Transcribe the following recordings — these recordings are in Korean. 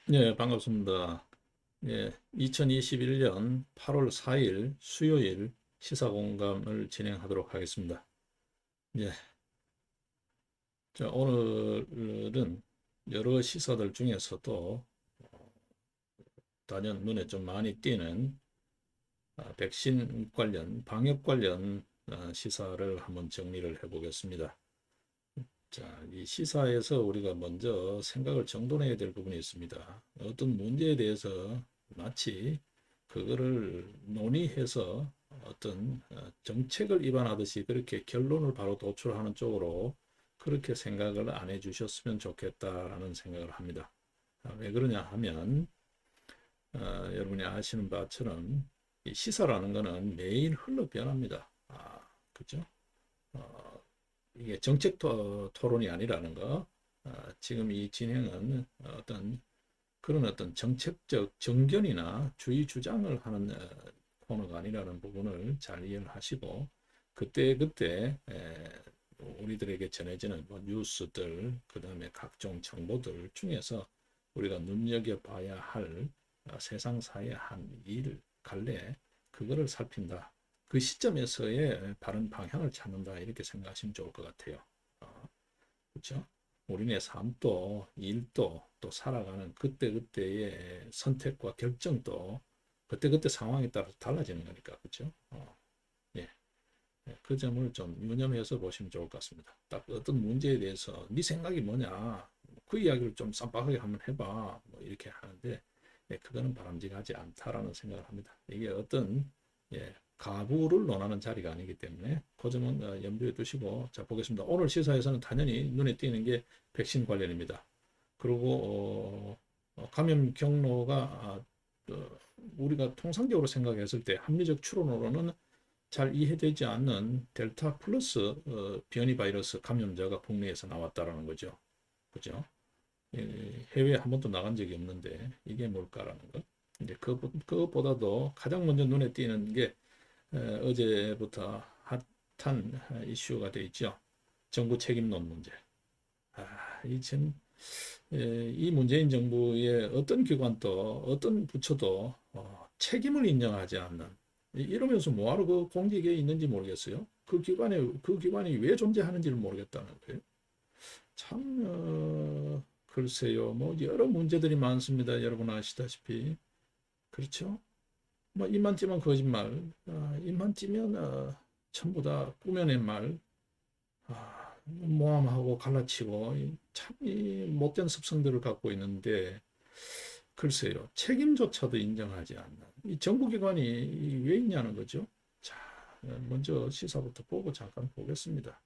네, 반갑습니다. 예, 2021년 8월 4일 수요일 시사공감을 진행하도록 하겠습니다. 예, 자, 오늘은 여러 시사들 중에서도 단연 눈에 좀 많이 띄는 백신 관련, 방역 관련 시사를 한번 정리를 해보겠습니다. 자, 이 시사에서 우리가 먼저 생각을 정돈해야 될 부분이 있습니다. 어떤 문제에 대해서 마치 그거를 논의해서 어떤 정책을 입안하듯이 그렇게 결론을 바로 도출하는 쪽으로 그렇게 생각을 안 해주셨으면 좋겠다라는 생각을 합니다. 왜 그러냐 하면 여러분이 아시는 바처럼 이 시사라는 것은 매일 흘러 변합니다. 그죠? 어, 이게 정책 토론이 아니라는 거. 지금 이 진행은 어떤 그런 어떤 정책적 정견이나 주의 주장을 하는 코너가 아니라는 부분을 잘 이해를 하시고 그때그때 우리들에게 전해지는 뭐 뉴스들 그다음에 각종 정보들 중에서 우리가 눈여겨봐야 할 세상사의 한 일, 갈래 그거를 살핀다. 그 시점에서의 바른 방향을 찾는다 이렇게 생각하시면 좋을 것 같아요. 그렇죠? 우리네 삶도 일도 또 살아가는 그때그때의 선택과 결정도 그때그때 상황에 따라서 달라지는 거니까 그렇죠? 예. 그 점을 좀 유념해서 보시면 좋을 것 같습니다. 딱 어떤 문제에 대해서 네 생각이 뭐냐 그 이야기를 좀 쌈박하게 한번 해봐 뭐 이렇게 하는데 그거는 바람직하지 않다라는 생각을 합니다. 이게 어떤 가부를 논하는 자리가 아니기 때문에 그 점은 염두에 두시고 자 보겠습니다. 오늘 시사에서는 당연히 눈에 띄는 게 백신 관련입니다. 그리고 감염 경로가 우리가 통상적으로 생각했을 때 합리적 추론으로는 잘 이해되지 않는 델타 플러스 변이 바이러스 감염자가 국내에서 나왔다라는 거죠. 그죠? 해외에 한 번도 나간 적이 없는데 이게 뭘까라는 거. 이제 그것보다도 가장 먼저 눈에 띄는 게 어제부터 핫한 이슈가 되어 있죠. 정부 책임론 문제. 이 문재인 정부의 어떤 기관도 어떤 부처도 책임을 인정하지 않는 이러면서 뭐하러 그 공직에 있는지 모르겠어요. 그 기관이 왜 존재하는지를 모르겠다는 거예요. 참 글쎄요. 뭐 여러 문제들이 많습니다. 여러분 아시다시피 그렇죠? 뭐 입만 찌면 거짓말, 입만 찌면 전부 다 꾸며낸 말, 모함하고 갈라치고 참 이 못된 습성들을 갖고 있는데 글쎄요 책임조차도 인정하지 않는 이 정부기관이 왜 있냐는 거죠. 자 먼저 시사부터 보고 잠깐 보겠습니다.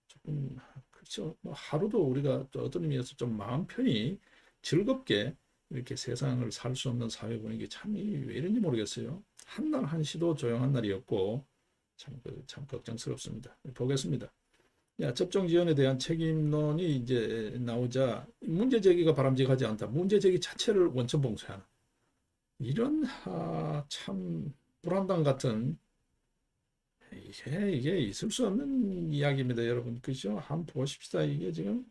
조금 그렇죠. 뭐 하루도 우리가 또 어떤 의미에서 좀 마음 편히 즐겁게 이렇게 세상을 살 수 없는 사회 분위기 참 왜 이런지 모르겠어요. 한날 한시도 조용한 날이었고 참 걱정스럽습니다. 보겠습니다. 야, 접종 지연에 대한 책임론이 이제 나오자 문제 제기가 바람직하지 않다. 문제 제기 자체를 원천 봉쇄하는 이런 참 불안당 같은 이게 있을 수 없는 이야기입니다, 여러분. 그죠? 한번 보십시다. 이게 지금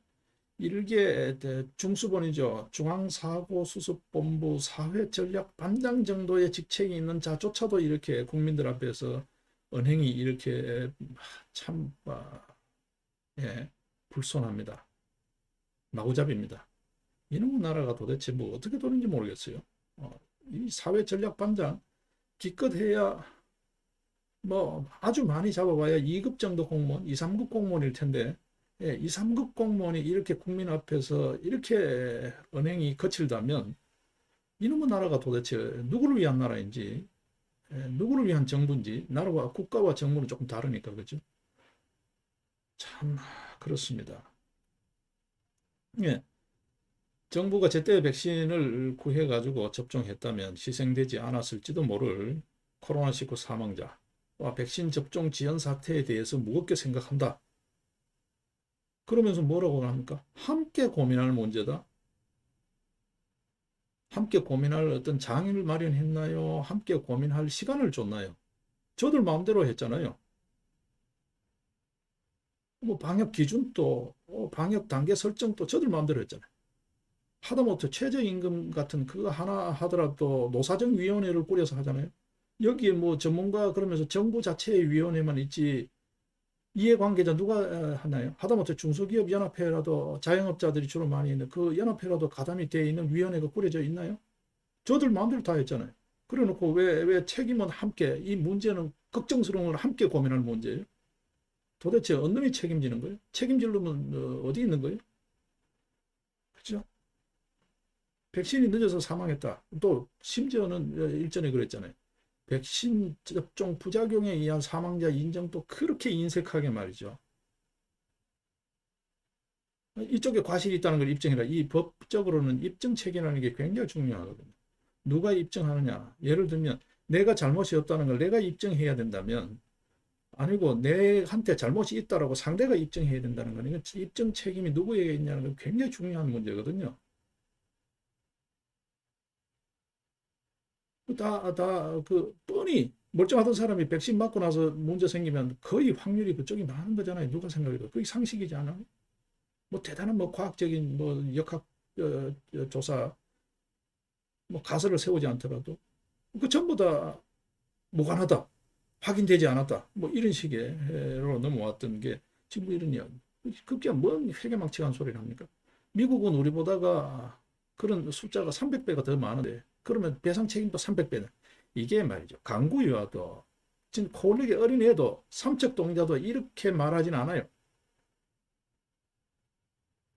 일개 중수본이죠. 중앙사고수습본부 사회전략반장 정도의 직책이 있는 자조차도 이렇게 국민들 앞에서 언행이 이렇게 참 예, 불손합니다. 마구잡이입니다. 이놈의 나라가 도대체 뭐 어떻게 도는지 모르겠어요. 이 사회전략반장 기껏해야 뭐 아주 많이 잡아봐야 2급 정도 공무원, 2, 3급 공무원일 텐데 2, 3급 공무원이 이렇게 국민 앞에서 이렇게 언행이 거칠다면 이놈의 나라가 도대체 누구를 위한 나라인지 누구를 위한 정부인지 나라와 국가와 정부는 조금 다르니까 그죠? 참 그렇습니다. 예, 정부가 제때 백신을 구해가지고 접종했다면 희생되지 않았을지도 모를 코로나19 사망자와 백신 접종 지연 사태에 대해서 무겁게 생각한다. 그러면서 뭐라고 합니까? 함께 고민할 문제다. 함께 고민할 어떤 장을 마련했나요? 함께 고민할 시간을 줬나요? 저들 마음대로 했잖아요. 뭐 방역 기준도 방역 단계 설정도 저들 마음대로 했잖아요. 하다못해 최저임금 같은 그거 하나 하더라도 노사정위원회를 꾸려서 하잖아요. 여기에 뭐 전문가 그러면서 정부 자체의 위원회만 있지 이해관계자 누가 하나요? 하다못해 중소기업 연합회라도 자영업자들이 주로 많이 있는 그 연합회라도 가담이 되어 있는 위원회가 꾸려져 있나요? 저들 마음대로 다 했잖아요. 그래 놓고 왜 책임은 함께, 이 문제는 걱정스러운 걸 함께 고민할 문제예요? 도대체 어느 놈이 책임지는 거예요? 책임질 놈은 어디 있는 거예요? 그죠? 백신이 늦어서 사망했다. 또 심지어는 일전에 그랬잖아요. 백신 접종 부작용에 의한 사망자 인정도 그렇게 인색하게 말이죠. 이쪽에 과실이 있다는 걸 입증해라. 이 법적으로는 입증 책임이라는 게 굉장히 중요하거든요. 누가 입증하느냐. 예를 들면 내가 잘못이 없다는 걸 내가 입증해야 된다면 아니고 내한테 잘못이 있다라고 상대가 입증해야 된다는 거는 입증 책임이 누구에게 있냐는 건 굉장히 중요한 문제거든요. 뻔히 멀쩡하던 사람이 백신 맞고 나서 문제 생기면 거의 확률이 그쪽이 많은 거잖아요. 누가 생각해도. 그게 상식이지 않아요? 뭐 대단한 뭐 과학적인 뭐 역학 조사 뭐 가설을 세우지 않더라도 그 전부 다 무관하다. 확인되지 않았다. 뭐 이런 식으로 넘어왔던 게 지금 이런 이야기. 그게 뭔 회개망측한 소리를 합니까? 미국은 우리보다가 그런 숫자가 300배가 더 많은데 그러면 배상 책임도 300배는 이게 말이죠. 강구유아도 지금 코올리기 어린애도 삼척 동자도 이렇게 말하진 않아요.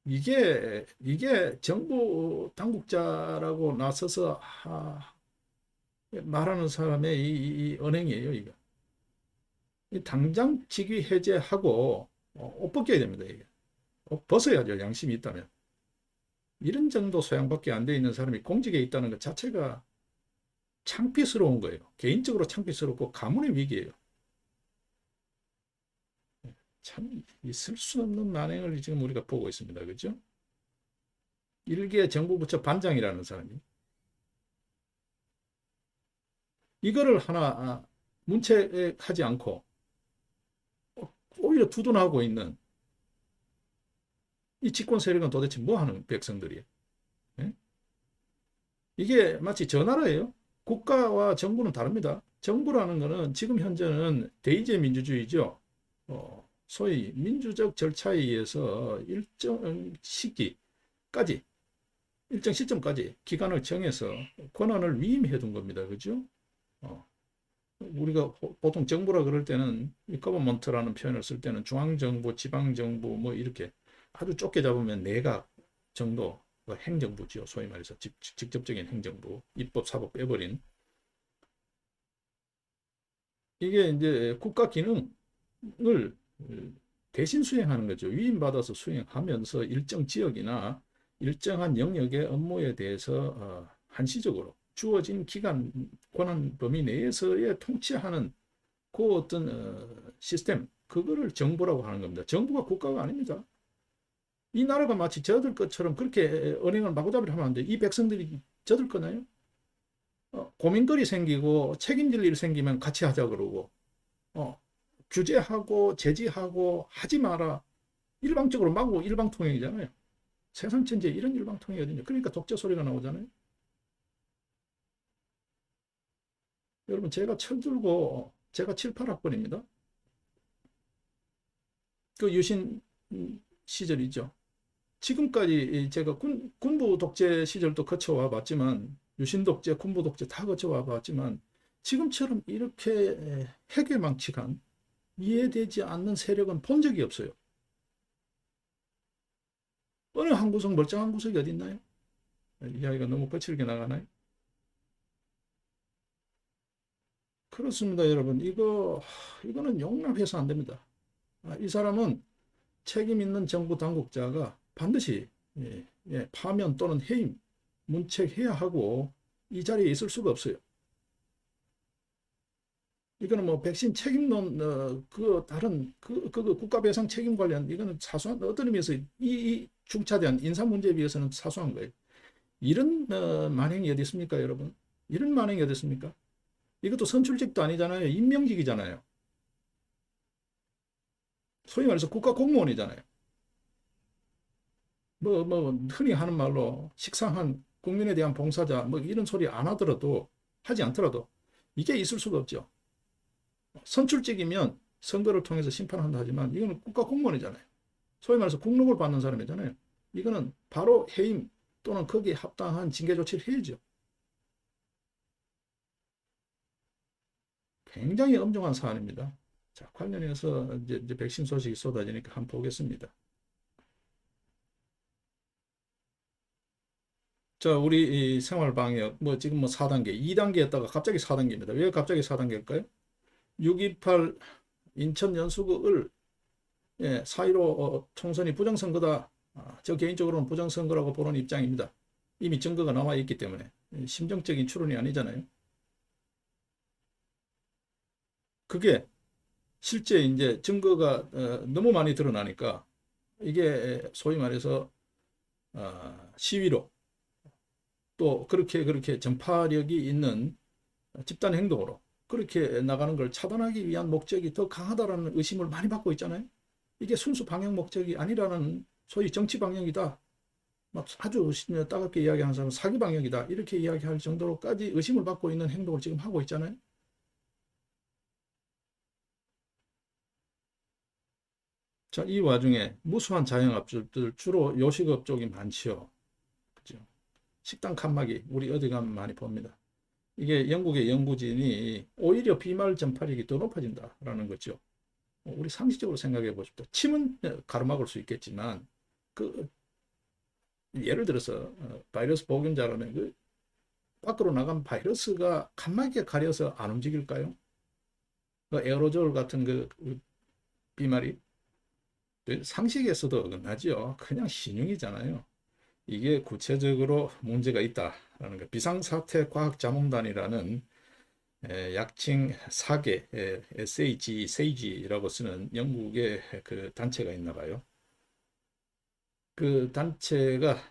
이게 정부 당국자라고 나서서 말하는 사람의 이 언행이에요. 이거. 당장 직위 해제하고 옷 벗겨야 됩니다. 이게. 옷 벗어야죠. 양심이 있다면. 이런 정도 소양밖에 안 돼 있는 사람이 공직에 있다는 것 자체가 창피스러운 거예요. 개인적으로 창피스럽고 가문의 위기예요. 참 있을 수 없는 만행을 지금 우리가 보고 있습니다. 그죠? 일개 정부부처 반장이라는 사람이 이거를 하나 문책하지 않고 오히려 두둔하고 있는 이 집권 세력은 도대체 뭐 하는 백성들이에요? 예? 이게 마치 저 나라예요. 국가와 정부는 다릅니다. 정부라는 것은 지금 현재는 대의제 민주주의죠. 소위 민주적 절차에 의해서 일정 시점까지 기간을 정해서 권한을 위임해 둔 겁니다. 그죠? 우리가 보통 정부라 그럴 때는 거버먼트라는 표현을 쓸 때는 중앙정부, 지방정부 뭐 이렇게 아주 좁게 잡으면 내각 정도 행정부지요. 소위 말해서 직접적인 행정부, 입법, 사법 빼버린 이게 이제 국가 기능을 대신 수행하는 거죠. 위임받아서 수행하면서 일정 지역이나 일정한 영역의 업무에 대해서 한시적으로 주어진 기간 권한 범위 내에서의 통치하는 그 어떤 시스템 그거를 정부라고 하는 겁니다. 정부가 국가가 아닙니다. 이 나라가 마치 저들 것처럼 그렇게 언행을 마구잡이로 하면 안 돼. 이 백성들이 저들 거나요? 고민거리 생기고 책임질 일 생기면 같이 하자 그러고 규제하고 제지하고 하지 마라. 일방적으로 마구 일방통행이잖아요. 세상 천지에 이런 일방통행이 어딨냐. 그러니까 독재 소리가 나오잖아요. 여러분 제가 철들고 제가 7, 8학번입니다. 그 유신 시절이죠. 지금까지 제가 군부 독재 시절도 거쳐와 봤지만 유신 독재, 군부 독재 다 거쳐와 봤지만 지금처럼 이렇게 해괴망측한 이해되지 않는 세력은 본 적이 없어요. 어느 한 구석 멀쩡한 구석이 어디 있나요? 이야기가 너무 거칠게 나가나요? 그렇습니다, 여러분. 이거는 용납해서 안 됩니다. 이 사람은 책임 있는 정부 당국자가 반드시 파면 또는 해임, 문책해야 하고 이 자리에 있을 수가 없어요. 이거는 뭐 백신 책임론 다른 국가 배상 책임 관련 이거는 사소한 어떤 의미에서 이 중차대한 인사 문제에 비해서는 사소한 거예요. 이런 만행이 어디 있습니까, 여러분? 이런 만행이 어디 있습니까? 이것도 선출직도 아니잖아요. 임명직이잖아요. 소위 말해서 국가 공무원이잖아요. 흔히 하는 말로 식상한 국민에 대한 봉사자 뭐 이런 소리 안 하더라도 하지 않더라도 이게 있을 수가 없죠. 선출직이면 선거를 통해서 심판한다 하지만 이거는 국가 공무원이잖아요. 소위 말해서 국록을 받는 사람이잖아요. 이거는 바로 해임 또는 거기에 합당한 징계 조치를 해야죠. 굉장히 엄중한 사안입니다. 자, 관련해서 이제 백신 소식이 쏟아지니까 한번 보겠습니다. 자, 우리 이 생활방역, 지금 4단계, 2단계였다가 갑자기 4단계입니다. 왜 갑자기 4단계일까요? 6.28 인천 연수구을 4.15 총선이 부정선거다. 저 개인적으로는 부정선거라고 보는 입장입니다. 이미 증거가 나와 있기 때문에. 심정적인 추론이 아니잖아요. 그게 실제 이제 증거가 너무 많이 드러나니까 이게 소위 말해서 시위로 또 그렇게 전파력이 있는 집단 행동으로 그렇게 나가는 걸 차단하기 위한 목적이 더 강하다라는 의심을 많이 받고 있잖아요. 이게 순수 방역 목적이 아니라는 소위 정치 방역이다. 막 아주 따갑게 이야기하는 사람은 사기 방역이다. 이렇게 이야기할 정도로까지 의심을 받고 있는 행동을 지금 하고 있잖아요. 자, 이 와중에 무수한 자영업자들 주로 요식업 쪽이 많지요. 그죠? 식당 칸막이 우리 어디 가면 많이 봅니다. 이게 영국의 연구진이 오히려 비말 전파력이 더 높아진다라는 거죠. 우리 상식적으로 생각해 보십시오. 침은 가로막을 수 있겠지만 그 예를 들어서 바이러스 보균자라는 그 밖으로 나간 바이러스가 칸막이에 가려서 안 움직일까요? 그 에어로졸 같은 그 비말이 상식에서도 어긋나죠. 그냥 신용이잖아요. 이게 구체적으로 문제가 있다라는 거. 비상사태 과학자문단이라는 약칭 사계 SAG라고 쓰는 영국의 그 단체가 있나 봐요. 그 단체가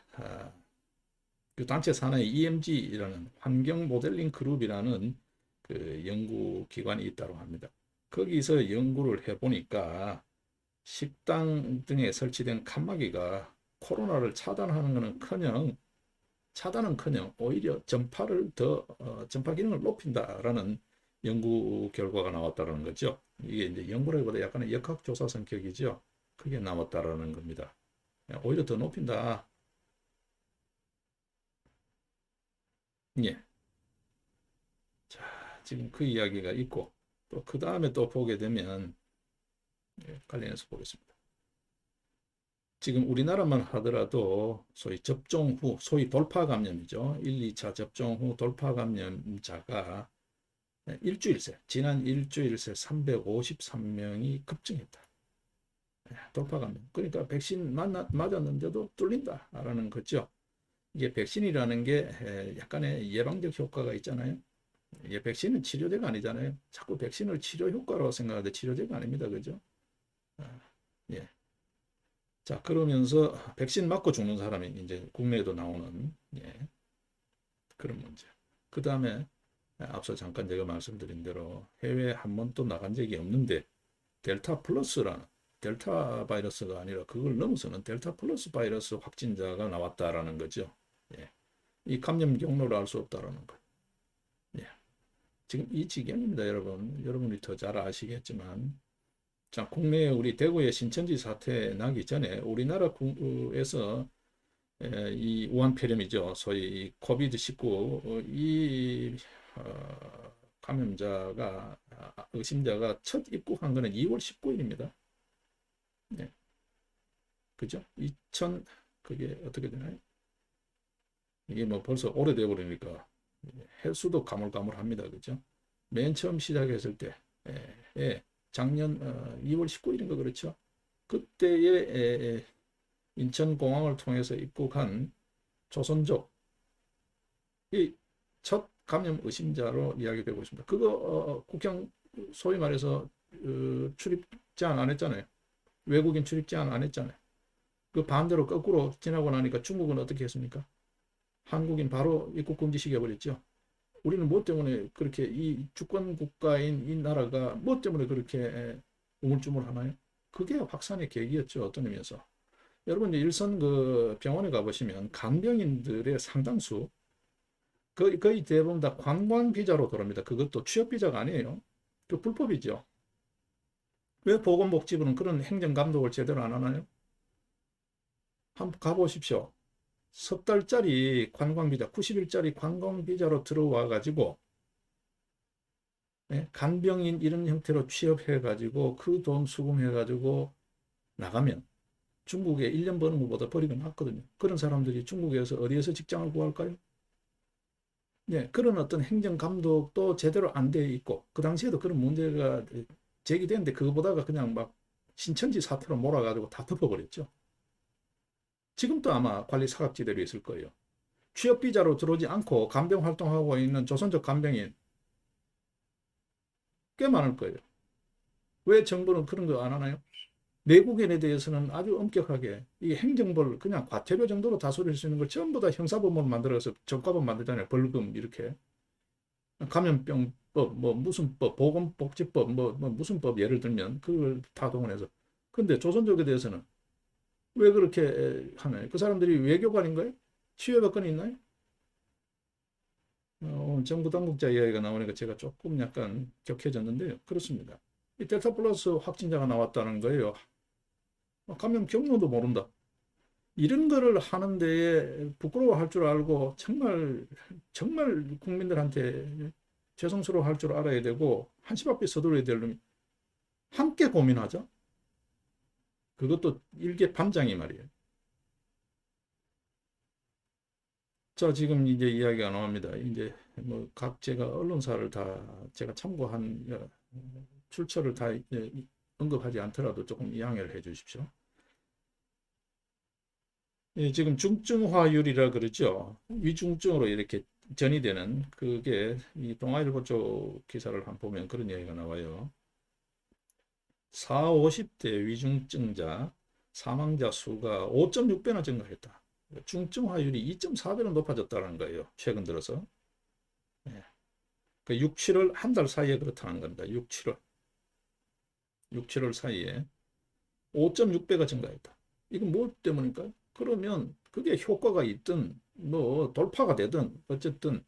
그 단체 산하에 EMG라는 환경 모델링 그룹이라는 그 연구기관이 있다고 합니다. 거기서 연구를 해보니까 식당 등에 설치된 칸막이가 코로나를 차단은 커녕 오히려 전파 기능을 높인다라는 연구 결과가 나왔다는 거죠. 이게 이제 연구라기보다 약간의 역학조사 성격이죠. 그게 나왔다라는 겁니다. 오히려 더 높인다. 예. 자, 지금 그 이야기가 있고 또 그 다음에 또 보게 되면 관련해서 보겠습니다. 지금 우리나라만 하더라도 소위 접종 후, 소위 돌파 감염이죠. 1, 2차 접종 후 돌파 감염자가 지난 일주일 새 353명이 급증했다. 돌파 감염. 그러니까 백신 맞았는데도 뚫린다라는 거죠. 이게 백신이라는 게 약간의 예방적 효과가 있잖아요. 이게 백신은 치료제가 아니잖아요. 자꾸 백신을 치료 효과로 생각하는데 치료제가 아닙니다. 그죠? 예. 자, 그러면서 백신 맞고 죽는 사람이 이제 국내에도 나오는 그런 문제. 그 다음에 앞서 잠깐 제가 말씀드린 대로 해외에 한 번도 나간 적이 없는데 델타 플러스라는 델타 바이러스가 아니라 그걸 넘어서는 델타 플러스 바이러스 확진자가 나왔다라는 거죠. 예. 이 감염 경로를 알 수 없다라는 거. 예. 지금 이 지경입니다, 여러분. 여러분이 더 잘 아시겠지만 자, 국내에 우리 대구의 신천지 사태 나기 전에 우리나라에서 이 우한폐렴이죠. 소위 코비드-19 이 감염자가 의심자가 첫 입국한 거는 2월 19일입니다. 네. 그죠? 그게 어떻게 되나요? 이게 벌써 오래돼 버리니까 횟수도 가물가물합니다. 그죠? 맨 처음 시작했을 때 작년 2월 19일인가 그렇죠? 그때에 인천공항을 통해서 입국한 조선족 이 첫 감염 의심자로 이야기되고 있습니다. 그거 국경 소위 말해서 출입 제한 안 했잖아요. 외국인 출입 제한 안 했잖아요. 그 반대로 거꾸로 지나고 나니까 중국은 어떻게 했습니까? 한국인 바로 입국 금지 시켜버렸죠. 우리는 뭐 때문에 그렇게 이 주권 국가인 이 나라가 뭐 때문에 그렇게 우물쭈물 하나요? 그게 확산의 계기였죠. 어떤 의미에서. 여러분 일선 그 병원에 가보시면 간병인들의 상당수 거의 대부분 다 관광 비자로 돌아옵니다. 그것도 취업 비자가 아니에요. 그 불법이죠. 왜 보건복지부는 그런 행정 감독을 제대로 안 하나요? 한번 가보십시오. 석 달짜리 관광 비자, 90일짜리 관광 비자로 들어와 가지고 간병인 이런 형태로 취업해 가지고 그 돈 수금해 가지고 나가면 중국에 1년 버는 것보다 버리가 낫거든요. 그런 사람들이 중국에서 어디에서 직장을 구할까요? 네, 그런 어떤 행정 감독도 제대로 안 돼 있고 그 당시에도 그런 문제가 제기됐는데 그거보다가 그냥 막 신천지 사태로 몰아가지고 다 덮어버렸죠. 지금도 아마 관리 사각지대로 있을 거예요. 취업 비자로 들어오지 않고 간병 활동하고 있는 조선족 간병인 꽤 많을 거예요. 왜 정부는 그런 거 안 하나요? 내국인에 대해서는 아주 엄격하게 이 행정벌 그냥 과태료 정도로 다스릴 수 있는 걸 전부 다 형사법으로 만들어서 적과법 만들잖아요. 벌금 이렇게. 감염병법, 뭐 무슨 법, 보건복지법, 뭐 무슨 법 예를 들면 그걸 다 동원해서. 근데 조선족에 대해서는 왜 그렇게 하나요? 그 사람들이 외교관인가요? 치유여건이 있나요? 오늘 정부 당국자 이야기가 나오니까 제가 조금 약간 격해졌는데요. 그렇습니다. 이 델타 플러스 확진자가 나왔다는 거예요. 감염 경로도 모른다. 이런 거를 하는 데에 부끄러워할 줄 알고 정말 국민들한테 죄송스러워할 줄 알아야 되고 한시 앞에 서둘러야 될 놈이 함께 고민하자. 그것도 일개 반장이 말이에요. 자, 지금 이제 이야기가 나옵니다. 이제 뭐 각 제가 언론사를 다 제가 참고한 출처를 다 언급하지 않더라도 조금 이해를 해 주십시오. 예, 지금 중증화율이라 그러죠. 위중증으로 이렇게 전이되는 그게 이 동아일보 쪽 기사를 한번 보면 그런 얘기가 나와요. 4, 50대 위중증자 사망자 수가 5.6배나 증가했다. 중증화율이 2.4배로 높아졌다는 거예요. 최근 들어서. 예. 그 6, 7월 한 달 사이에 그렇다는 겁니다. 6, 7월. 6, 7월 사이에 5.6배가 증가했다. 이건 뭐 때문일까요? 그러면 그게 효과가 있든 뭐 돌파가 되든 어쨌든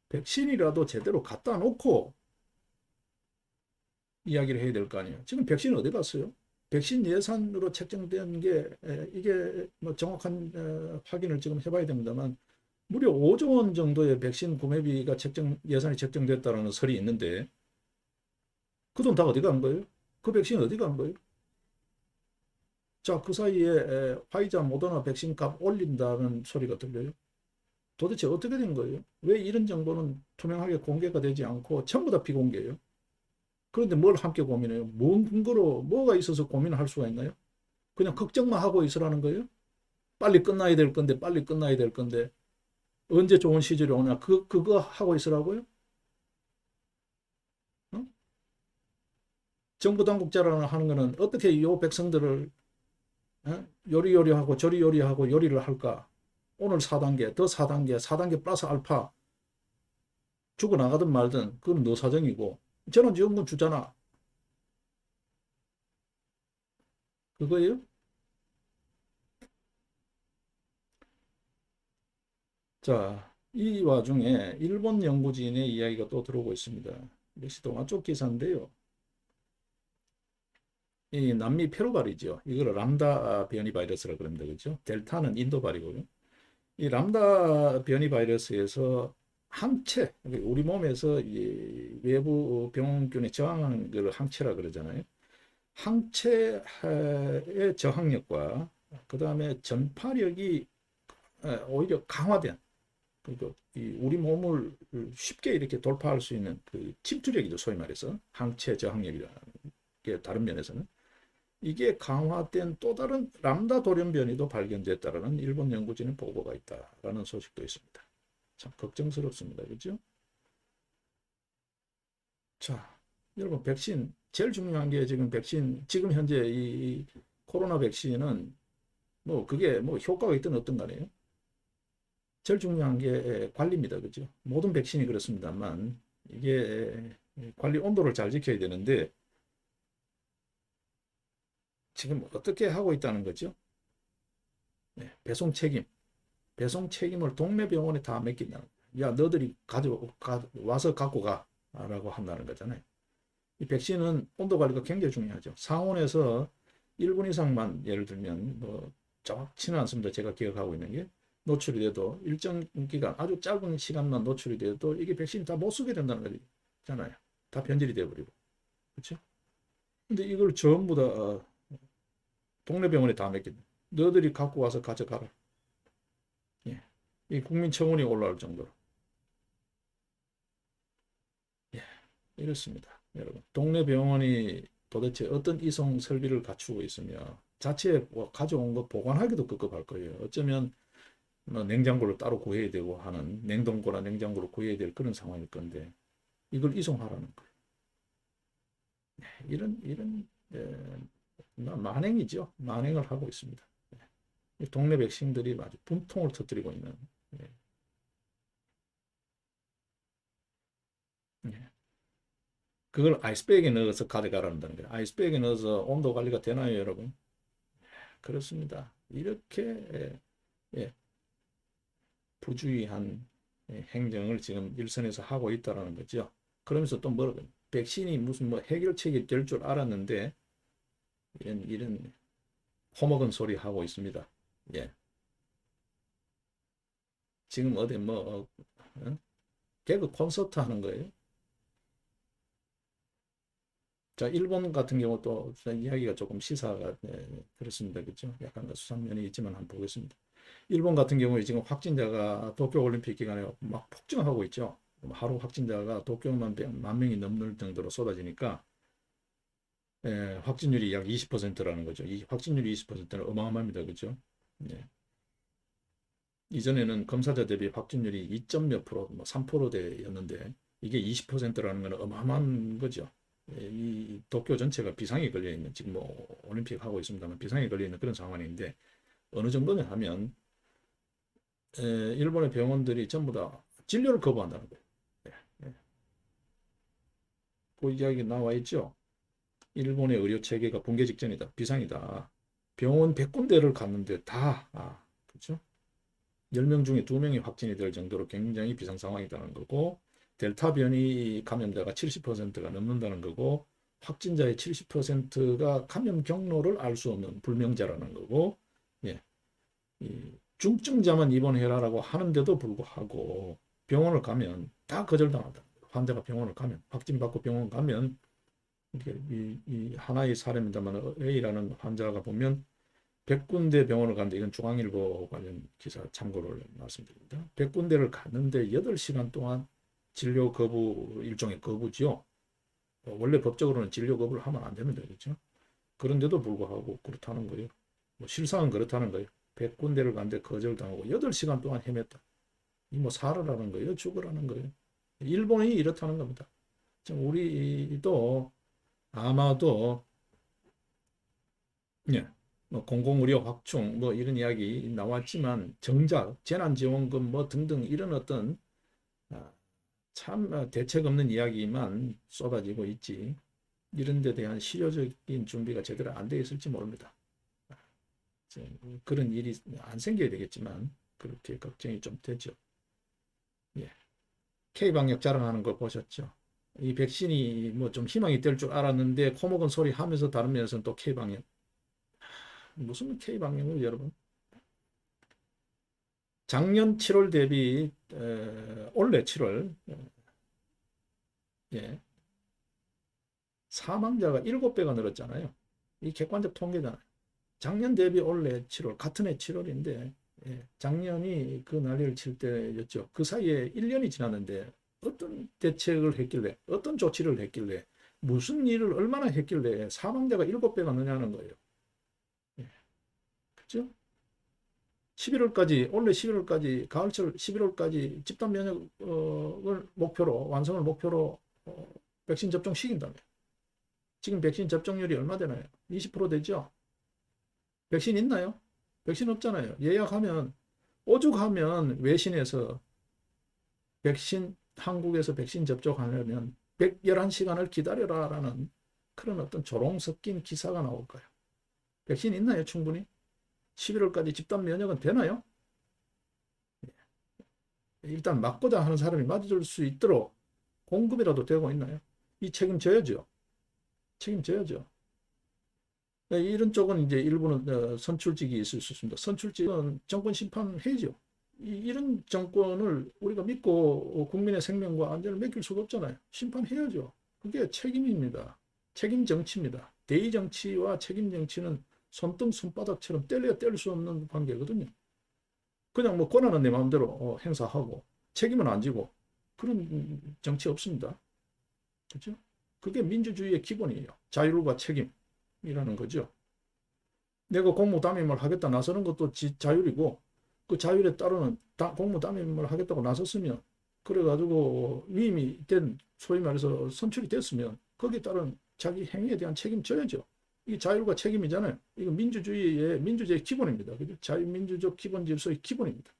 백신이라도 제대로 갖다 놓고 이야기를 해야 될 거 아니에요. 지금 백신 어디 갔어요? 백신 예산으로 책정된 게 이게 뭐 정확한 확인을 지금 해봐야 됩니다만 무려 5조 원 정도의 백신 구매비가 예산이 책정됐다는 설이 있는데 그 돈 다 어디 간 거예요? 그 백신 어디 간 거예요? 자, 그 사이에 화이자 모더나 백신 값 올린다는 소리가 들려요. 도대체 어떻게 된 거예요? 왜 이런 정보는 투명하게 공개가 되지 않고 전부 다 비공개예요? 그런데 뭘 함께 고민해요? 뭔 근거로 뭐가 있어서 고민을 할 수가 있나요? 그냥 걱정만 하고 있으라는 거예요? 빨리 끝나야 될 건데 빨리 끝나야 될 건데 언제 좋은 시절이 오냐 그거 하고 있으라고요? 어? 정부 당국자라는 하는 거는 어떻게 이 백성들을 요리요리하고 저리요리하고 요리를 할까? 오늘 4단계, 더 4단계, 4단계 플러스 알파 죽어나가든 말든 그건 너 사정이고 재난지원금 주잖아. 그거예요? 자, 이 와중에 일본 연구진의 이야기가 또 들어오고 있습니다. 역시 동아 쪽 기사인데요. 이 남미 페루발이죠. 이걸 람다 변이 바이러스라고 그럽니다. 그렇죠? 델타는 인도발이고요. 이 람다 변이 바이러스에서 항체, 우리 몸에서 이 외부 병균에 저항하는 걸 항체라 그러잖아요. 항체의 저항력과 그 다음에 전파력이 오히려 강화된 그리고 우리 몸을 쉽게 이렇게 돌파할 수 있는 그 침투력이죠. 소위 말해서 항체 저항력이라는 게 다른 면에서는 이게 강화된 또 다른 람다 돌연변이도 발견됐다라는 일본 연구진의 보고가 있다라는 소식도 있습니다. 참 걱정스럽습니다. 그렇죠? 자, 여러분 백신 제일 중요한 게 지금 백신 지금 현재 이 코로나 백신은 뭐 그게 뭐 효과가 있든 어떤 간에요. 제일 중요한 게 관리입니다. 그죠? 모든 백신이 그렇습니다만 이게 관리 온도를 잘 지켜야 되는데 지금 어떻게 하고 있다는 거죠? 네, 배송 책임. 배송 책임을 동네 병원에 다 맡긴다는 거예요. 야, 너들이 와서 갖고 가라고 한다는 거잖아요. 이 백신은 온도 관리가 굉장히 중요하죠. 상온에서 1분 이상만 예를 들면 뭐 정확치는 않습니다. 제가 기억하고 있는 게 노출이 돼도 일정 기간 아주 짧은 시간만 노출이 돼도 이게 백신이 다 못 쓰게 된다는 거잖아요. 다 변질이 돼버리고. 그렇죠? 근데 이걸 전부 다 동네 병원에 다 맡긴다. 너들이 갖고 와서 가져가라. 예. 이 국민청원이 올라올 정도로. 예. 이렇습니다. 여러분. 동네 병원이 도대체 어떤 이송 설비를 갖추고 있으며 자체 뭐 가져온 거 보관하기도 급급할 거예요. 어쩌면 뭐 냉장고를 따로 구해야 되고 하는 냉동고나 냉장고를 구해야 될 그런 상황일 건데 이걸 이송하라는 거예요. 이런 만행이죠. 만행을 하고 있습니다. 동네 백성들이 아주 분통을 터뜨리고 있는. 그걸 아이스백에 넣어서 가져가라는 거예요. 아이스백에 넣어서 온도 관리가 되나요, 여러분? 그렇습니다. 이렇게 예, 부주의한 행정을 지금 일선에서 하고 있다는 거죠. 그러면서 또 뭐라고 백신이 무슨 뭐 해결책이 될 줄 알았는데 이런 허먹은 소리 하고 있습니다. 예. 지금 어디 뭐 개그 콘서트 하는 거예요. 자, 일본 같은 경우 또 이야기가 조금 시사가 그렇습니다. 그렇죠? 약간 수상면이 있지만 한번 보겠습니다. 일본 같은 경우에 지금 확진자가 도쿄올림픽 기간에 막 폭증하고 있죠. 하루 확진자가 도쿄만 만 명이 넘는 정도로 쏟아지니까 확진율이 약 20%라는 거죠. 이 확진율이 20%는 어마어마합니다. 그렇죠? 네. 이전에는 검사자 대비 확진율이 2점 몇 프로, 뭐 3%대였는데 이게 20%라는 것은 어마어마한 거죠. 이 도쿄 전체가 비상이 걸려 있는 지금 뭐 올림픽 하고 있습니다만 비상이 걸려 있는 그런 상황인데 어느 정도냐 하면 일본의 병원들이 전부 다 진료를 거부한다는 거예요. 그 이야기 나와 있죠. 일본의 의료 체계가 붕괴 직전이다. 비상이다. 병원 100군데를 갔는데 다 그렇죠? 10명 중에 2명이 확진이 될 정도로 굉장히 비상 상황이라는 거고 델타 변이 감염자가 70%가 넘는다는 거고 확진자의 70%가 감염 경로를 알 수 없는 불명자라는 거고 예. 중증자만 입원해라라고 하는데도 불구하고 병원을 가면 다 거절당한다. 환자가 병원을 가면 확진받고 병원 가면 이 하나의 사례입니다만 A라는 환자가 보면 100군데 병원을 갔는데 이건 중앙일보 관련 기사 참고를 말씀드립니다. 100군데를 갔는데 8시간 동안 진료 거부 일종의 거부지요. 원래 법적으로는 진료 거부를 하면 안 됩니다. 그렇죠? 그런데도 불구하고 그렇다는 거예요. 뭐 실상은 그렇다는 거예요. 100군데를 갔는데 거절당하고 8시간 동안 헤맸다. 이 뭐 살아라는 거예요? 죽으라는 거예요? 일본이 이렇다는 겁니다. 우리도 아마도 예, 뭐 공공의료 확충 뭐 이런 이야기 나왔지만 정작 재난지원금 뭐 등등 이런 어떤 참 대책 없는 이야기만 쏟아지고 있지 이런 데 대한 실효적인 준비가 제대로 안 되어 있을지 모릅니다. 그런 일이 안 생겨야 되겠지만 그렇게 걱정이 좀 되죠. 예. K방역 자랑하는 걸 보셨죠? 이 백신이 뭐 좀 희망이 될 줄 알았는데 코먹은 소리 하면서 다른 면에서는 또 K방역 무슨 K방역을 여러분 작년 7월 대비 올해 7월 예, 사망자가 7배가 늘었잖아요. 이 객관적 통계잖아요. 작년 대비 올해 7월 같은 해 7월인데 작년이 그 난리를 칠 때였죠. 그 사이에 1년이 지났는데 어떤 대책을 했길래 어떤 조치를 했길래 무슨 일을 얼마나 했길래 사망자가 7배가 느냐는 거예요. 그렇죠? 11월까지 올해 11월까지 가을철 11월까지 집단 면역을 목표로 완성을 목표로 백신 접종 시킨다며. 지금 백신 접종률이 얼마 되나요? 20% 되죠? 백신 있나요? 백신 없잖아요. 예약하면 오죽하면 외신에서 백신 한국에서 백신 접종하려면 111시간을 기다려라라는 그런 어떤 조롱 섞인 기사가 나올까요? 백신 있나요? 충분히? 11월까지 집단 면역은 되나요? 일단 맞고자 하는 사람이 맞을 수 있도록 공급이라도 되고 있나요? 이 책임져야죠. 책임져야죠. 이런 쪽은 이제 일부는 선출직이 있을 수 있습니다. 선출직은 정권 심판해야죠. 이런 정권을 우리가 믿고 국민의 생명과 안전을 맡길 수가 없잖아요. 심판해야죠. 그게 책임입니다. 책임 정치입니다. 대의 정치와 책임 정치는 손등 손바닥처럼 뗄래야 뗄 수 없는 관계거든요. 그냥 뭐 권한은 내 마음대로 행사하고 책임은 안 지고 그런 정치 없습니다. 그렇죠? 그게 민주주의의 기본이에요. 자율과 책임이라는 거죠. 내가 공무담임을 하겠다 나서는 것도 자율이고 그 자율에 따르는 공무담임을 하겠다고 나섰으면 그래가지고 위임이 된 소위 말해서 선출이 됐으면 거기에 따른 자기 행위에 대한 책임져야죠. 이게 자율과 책임이잖아요. 이거 민주주의의 기본입니다. 그죠? 자유민주적 기본 질서의 기본입니다.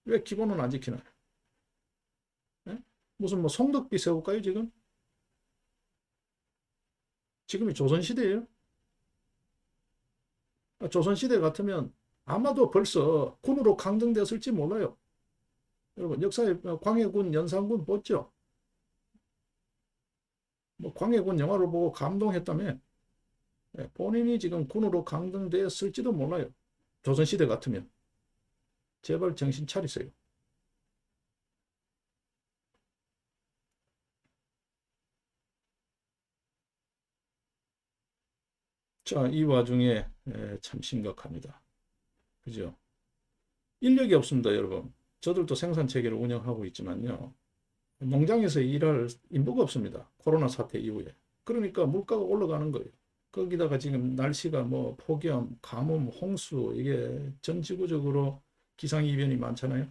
왜 기본은 안 지키나요? 네? 무슨 뭐 송덕비 세울까요 지금? 지금이 조선시대예요. 조선시대 같으면 아마도 벌써 군으로 강등되었을지 몰라요. 여러분 역사에 광해군, 연산군 봤죠? 뭐 광해군 영화를 보고 감동했다며 본인이 지금 군으로 강등되었을지도 몰라요. 조선시대 같으면. 제발 정신 차리세요. 자, 이 와중에 참 심각합니다. 그죠? 인력이 없습니다, 여러분. 저들도 생산 체계를 운영하고 있지만요. 농장에서 일할 인부가 없습니다. 코로나 사태 이후에. 그러니까 물가가 올라가는 거예요. 거기다가 지금 날씨가 뭐 폭염, 가뭄, 홍수 이게 전 지구적으로 기상이변이 많잖아요.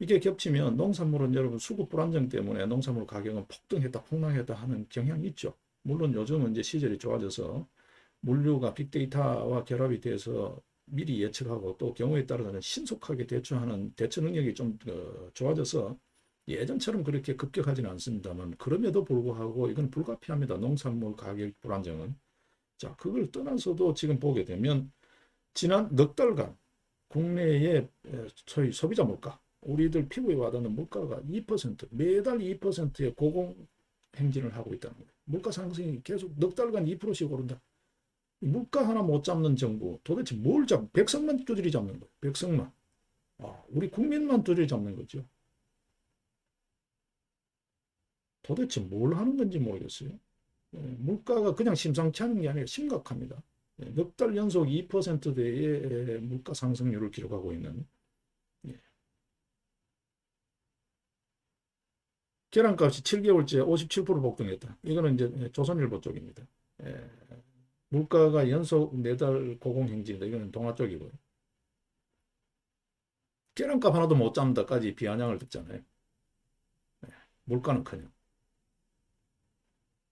이게 겹치면 농산물은 여러분 수급 불안정 때문에 농산물 가격은 폭등했다, 폭락했다 하는 경향이 있죠. 물론 요즘은 이제 시절이 좋아져서 물류가 빅데이터와 결합이 돼서 미리 예측하고 또 경우에 따라서는 신속하게 대처하는 대처 능력이 좀 좋아져서 예전처럼 그렇게 급격하지는 않습니다만 그럼에도 불구하고 이건 불가피합니다. 농산물 가격 불안정은. 자, 그걸 떠나서도 지금 보게 되면 지난 넉 달간 국내의 소위 소비자 물가, 우리들 피부에 와닿는 물가가 2%, 매달 2%의 고공 행진을 하고 있다는 거예요. 물가 상승이 계속 넉 달간 2%씩 오른다. 물가 하나 못 잡는 정부, 도대체 뭘 백성만 두드리 잡는 거예요. 백성만. 우리 국민만 두드리 잡는 거죠. 도대체 뭘 하는 건지 모르겠어요. 물가가 그냥 심상치 않은 게 아니라 심각합니다. 넉 달 연속 2%대의 물가 상승률을 기록하고 있는. 계란값이 7개월째 57% 폭등했다. 이거는 이제 조선일보 쪽입니다. 물가가 연속 4달 고공행진이다. 이거는 동아 쪽이고요. 계란값 하나도 못 잡는다까지 비아냥을 듣잖아요. 물가는커녕.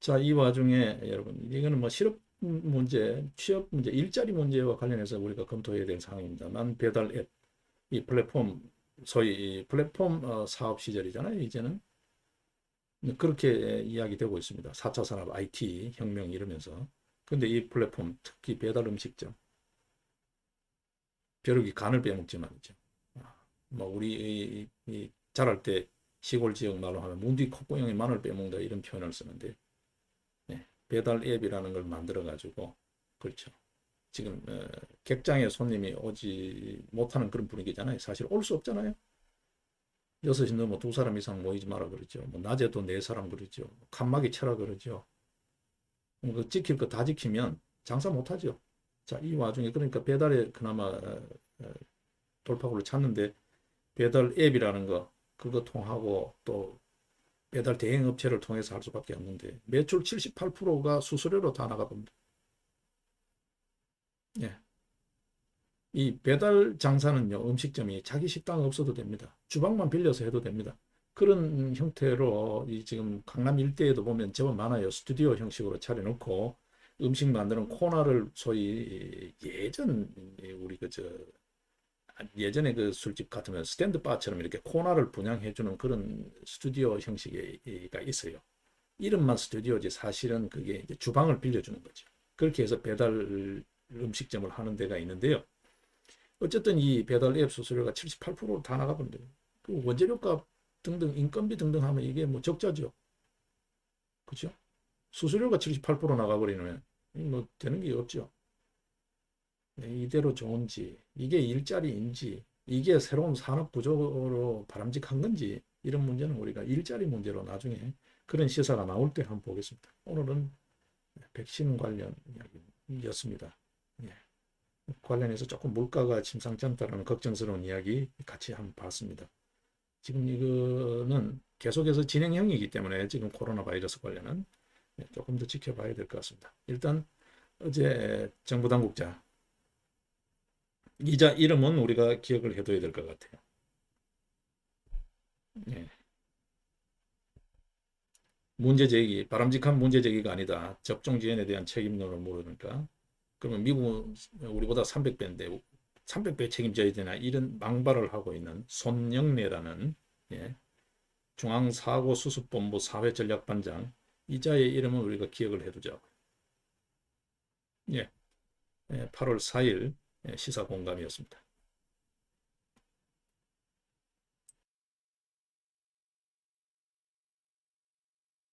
자, 이 와중에 여러분 이거는 뭐 실업 문제, 취업 문제, 일자리 문제와 관련해서 우리가 검토해야 될 사항입니다만 배달 앱, 이 플랫폼, 소위 플랫폼 사업 시절이잖아요. 이제는 그렇게 이야기되고 있습니다. 4차 산업 IT 혁명 이러면서. 근데 이 플랫폼, 특히 배달 음식점, 벼룩이 간을 빼먹지 말이죠. 뭐 우리 자랄 때 시골 지역 말로 하면 문뒤 콧구멍에 마늘 빼먹는다 이런 표현을 쓰는데 배달 앱이라는 걸 만들어 가지고 그렇죠. 지금 객장에 손님이 오지 못하는 그런 분위기잖아요. 사실 올 수 없잖아요. 6시 넘어 2사람 이상 모이지 마라 그러죠. 뭐 낮에도 4사람 그러죠. 칸막이 쳐라 그러죠. 그 지킬 거 다 지키면 장사 못하죠. 자, 이 와중에 그러니까 배달에 그나마 돌파구를 찾는데 배달 앱이라는 거 그거 통하고 또 배달 대행 업체를 통해서 할 수밖에 없는데 매출 78%가 수수료로 다 나가봅니다. 예. 이 배달 장사는요, 음식점이 자기 식당 없어도 됩니다. 주방만 빌려서 해도 됩니다. 그런 형태로 이 지금 강남 일대에도 보면 제법 많아요. 스튜디오 형식으로 차려놓고 음식 만드는 코너를 소위 예전 우리 예전에 그 술집 같으면 스탠드 바처럼 이렇게 코너를 분양해주는 그런 스튜디오 형식이 있어요. 이름만 스튜디오지 사실은 그게 이제 주방을 빌려주는 거죠. 그렇게 해서 배달 음식점을 하는 데가 있는데요. 어쨌든 이 배달 앱 수수료가 78%로 다 나가버린다. 그 원재료값 등등 인건비 등등 하면 이게 뭐 적자죠. 그죠? 수수료가 78% 나가버리면 뭐 되는 게 없죠. 네, 이대로 좋은지, 이게 일자리인지, 이게 새로운 산업 구조로 바람직한 건지, 이런 문제는 우리가 일자리 문제로 나중에 그런 시사가 나올 때 한번 보겠습니다. 오늘은 백신 관련 이야기였습니다. 예. 관련해서 조금 물가가 심상치 않다는 걱정스러운 이야기 같이 한번 봤습니다. 지금 이거는 계속해서 진행형이기 때문에 지금 코로나 바이러스 관련은 조금 더 지켜봐야 될 것 같습니다. 일단 어제 정부 당국자 이자 이름은 우리가 기억을 해둬야 될 것 같아요. 예. 문제 제기, 바람직한 문제 제기가 아니다. 접종 지연에 대한 책임론을 모르니까. 그러면 미국은 우리보다 300배인데 300배 책임져야 되나 이런 망발을 하고 있는 손영래라는 예, 중앙사고수습본부 사회전략반장 이자의 이름은 우리가 기억을 해두자고. 예, 8월 4일 시사 공감이었습니다.